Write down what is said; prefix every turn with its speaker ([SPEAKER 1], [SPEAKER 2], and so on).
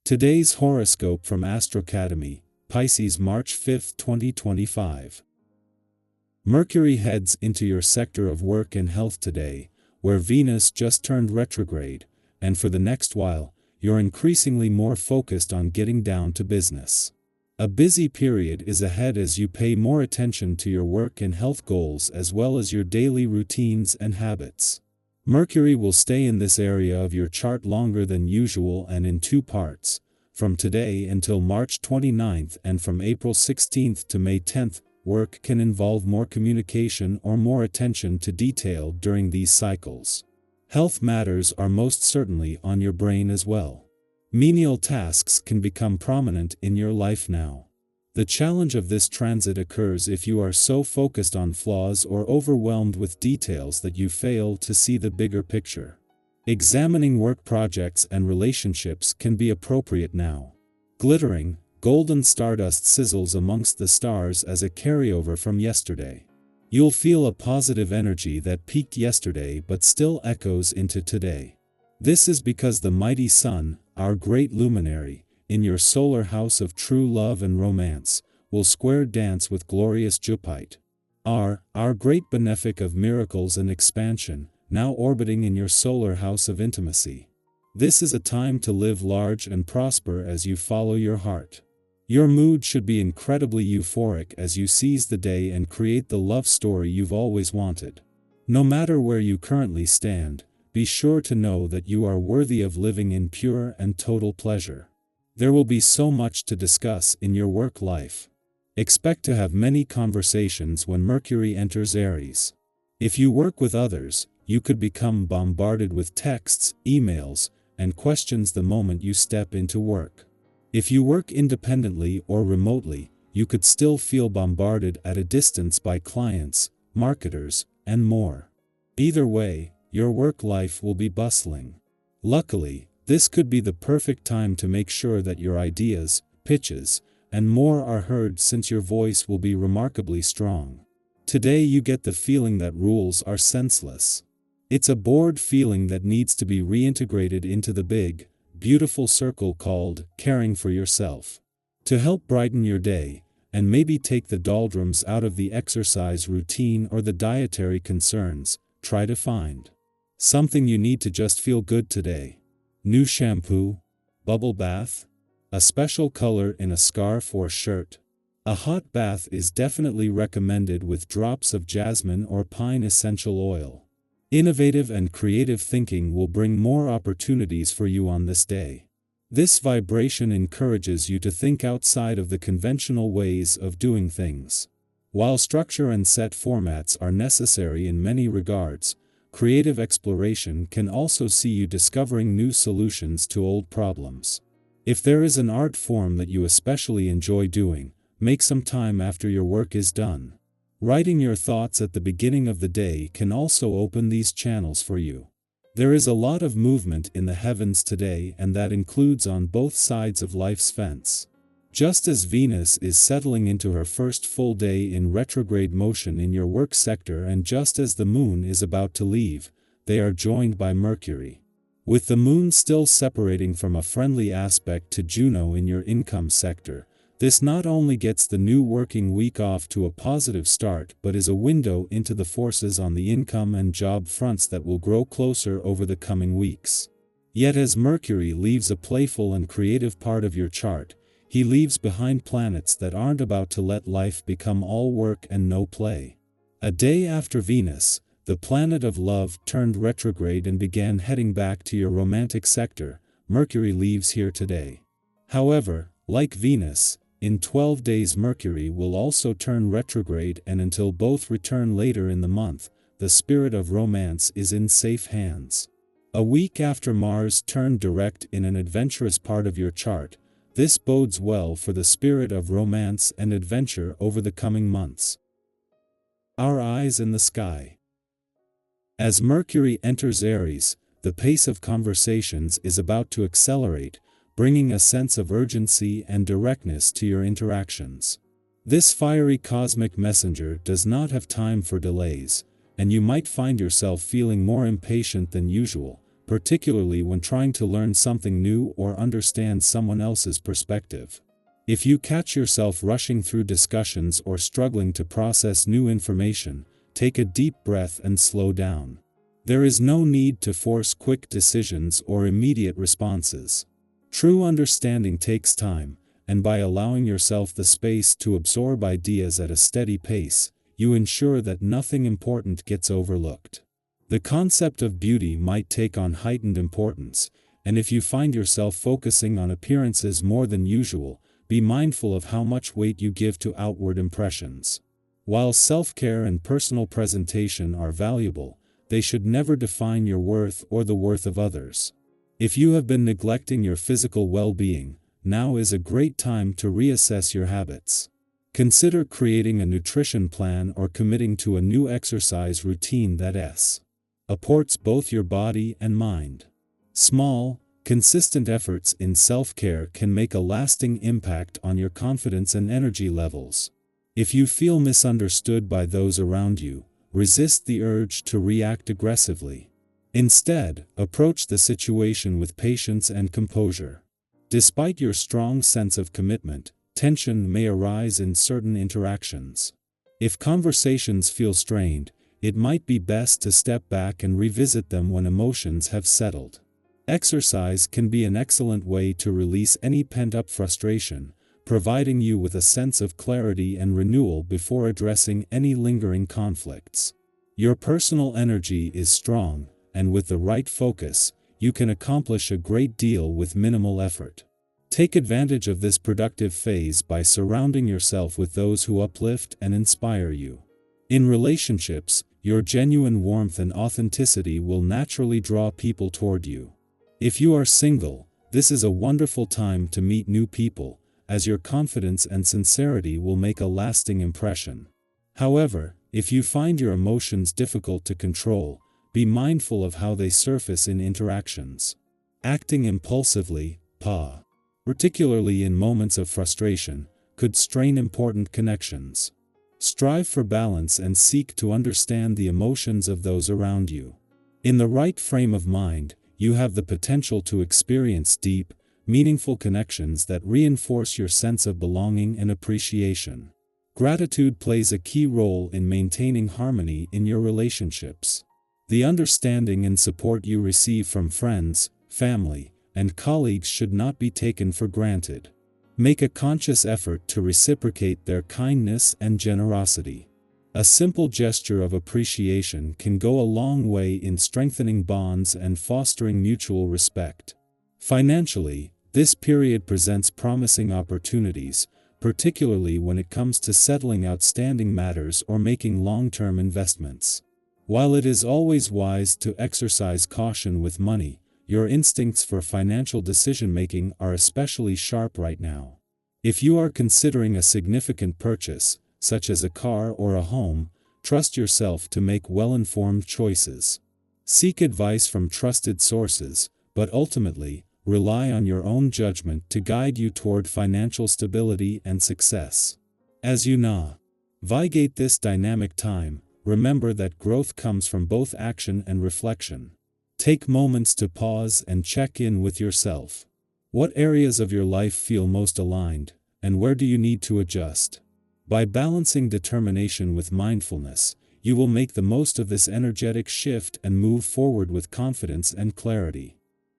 [SPEAKER 1] Today's horoscope from Astrocademy, Pisces March 5, 2025. Mercury heads into your sector of work and health today, where Venus just turned retrograde, and for the next while, you're increasingly more focused on getting down to business. A busy period is ahead as you pay more attention to your work and health goals as well as your daily routines and habits. Mercury will stay in this area of your chart longer than usual and in two parts, from today until March 29th and from April 16th to May 10th. Work can involve more communication or more attention to detail during these cycles. Health matters are most certainly on your brain as well. Menial tasks can become prominent in your life now. The challenge of this transit occurs if you are so focused on flaws or overwhelmed with details that you fail to see the bigger picture. Examining work projects and relationships can be appropriate now. Glittering, golden stardust sizzles amongst the stars as a carryover from yesterday. You'll feel a positive energy that peaked yesterday but still echoes into today. This is because the mighty Sun, our great luminary, in your solar house of true love and romance, will square dance with glorious Jupiter. Our great benefic of miracles and expansion, now orbiting in your solar house of intimacy. This is a time to live large and prosper as you follow your heart. Your mood should be incredibly euphoric as you seize the day and create the love story you've always wanted. No matter where you currently stand, be sure to know that you are worthy of living in pure and total pleasure. There will be so much to discuss in your work life. Expect to have many conversations when Mercury enters Aries. If you work with others, you could become bombarded with texts, emails, and questions the moment you step into work. If you work independently or remotely, you could still feel bombarded at a distance by clients, marketers, and more. Either way, your work life will be bustling. Luckily, this could be the perfect time to make sure that your ideas, pitches, and more are heard since your voice will be remarkably strong. Today you get the feeling that rules are senseless. It's a bored feeling that needs to be reintegrated into the big, beautiful circle called caring for yourself. To help brighten your day, and maybe take the doldrums out of the exercise routine or the dietary concerns, try to find something you need to just feel good today. New shampoo, bubble bath, a special color in a scarf or shirt. A hot bath is definitely recommended with drops of jasmine or pine essential oil. Innovative and creative thinking will bring more opportunities for you on this day. This vibration encourages you to think outside of the conventional ways of doing things. While structure and set formats are necessary in many regards, creative exploration can also see you discovering new solutions to old problems. If there is an art form that you especially enjoy doing, make some time after your work is done. Writing your thoughts at the beginning of the day can also open these channels for you. There is a lot of movement in the heavens today, and that includes on both sides of life's fence. Just as Venus is settling into her first full day in retrograde motion in your work sector, and just as the moon is about to leave, they are joined by Mercury. With the moon still separating from a friendly aspect to Juno in your income sector, this not only gets the new working week off to a positive start but is a window into the forces on the income and job fronts that will grow closer over the coming weeks. Yet as Mercury leaves a playful and creative part of your chart, he leaves behind planets that aren't about to let life become all work and no play. A day after Venus, the planet of love turned retrograde and began heading back to your romantic sector. Mercury leaves here today. However, like Venus, in 12 days Mercury will also turn retrograde, and until both return later in the month, the spirit of romance is in safe hands. A week after Mars turned direct in an adventurous part of your chart, this bodes well for the spirit of romance and adventure over the coming months. Our eyes in the sky. As Mercury enters Aries, the pace of conversations is about to accelerate, bringing a sense of urgency and directness to your interactions. This fiery cosmic messenger does not have time for delays, and you might find yourself feeling more impatient than usual, particularly when trying to learn something new or understand someone else's perspective. If you catch yourself rushing through discussions or struggling to process new information, take a deep breath and slow down. There is no need to force quick decisions or immediate responses. True understanding takes time, and by allowing yourself the space to absorb ideas at a steady pace, you ensure that nothing important gets overlooked. The concept of beauty might take on heightened importance, and if you find yourself focusing on appearances more than usual, be mindful of how much weight you give to outward impressions. While self-care and personal presentation are valuable, they should never define your worth or the worth of others. If you have been neglecting your physical well-being, now is a great time to reassess your habits. Consider creating a nutrition plan or committing to a new exercise routine that supports both your body and mind. Small, consistent efforts in self-care can make a lasting impact on your confidence and energy levels. If you feel misunderstood by those around you, resist the urge to react aggressively. Instead, approach the situation with patience and composure. Despite your strong sense of commitment, tension may arise in certain interactions. If conversations feel strained, it might be best to step back and revisit them when emotions have settled. Exercise can be an excellent way to release any pent-up frustration, providing you with a sense of clarity and renewal before addressing any lingering conflicts. Your personal energy is strong, and with the right focus, you can accomplish a great deal with minimal effort. Take advantage of this productive phase by surrounding yourself with those who uplift and inspire you. In relationships, your genuine warmth and authenticity will naturally draw people toward you. If you are single, this is a wonderful time to meet new people, as your confidence and sincerity will make a lasting impression. However, if you find your emotions difficult to control, be mindful of how they surface in interactions. Acting impulsively, particularly in moments of frustration, could strain important connections. Strive for balance and seek to understand the emotions of those around you. In the right frame of mind, you have the potential to experience deep, meaningful connections that reinforce your sense of belonging and appreciation. Gratitude plays a key role in maintaining harmony in your relationships. The understanding and support you receive from friends, family, and colleagues should not be taken for granted. Make a conscious effort to reciprocate their kindness and generosity. A simple gesture of appreciation can go a long way in strengthening bonds and fostering mutual respect. Financially, this period presents promising opportunities, particularly when it comes to settling outstanding matters or making long-term investments. While it is always wise to exercise caution with money, your instincts for financial decision-making are especially sharp right now. If you are considering a significant purchase, such as a car or a home, trust yourself to make well-informed choices. Seek advice from trusted sources, but ultimately, rely on your own judgment to guide you toward financial stability and success. As you navigate this dynamic time, remember that growth comes from both action and reflection. Take moments to pause and check in with yourself. What areas of your life feel most aligned, and where do you need to adjust? By balancing determination with mindfulness, you will make the most of this energetic shift and move forward with confidence and clarity.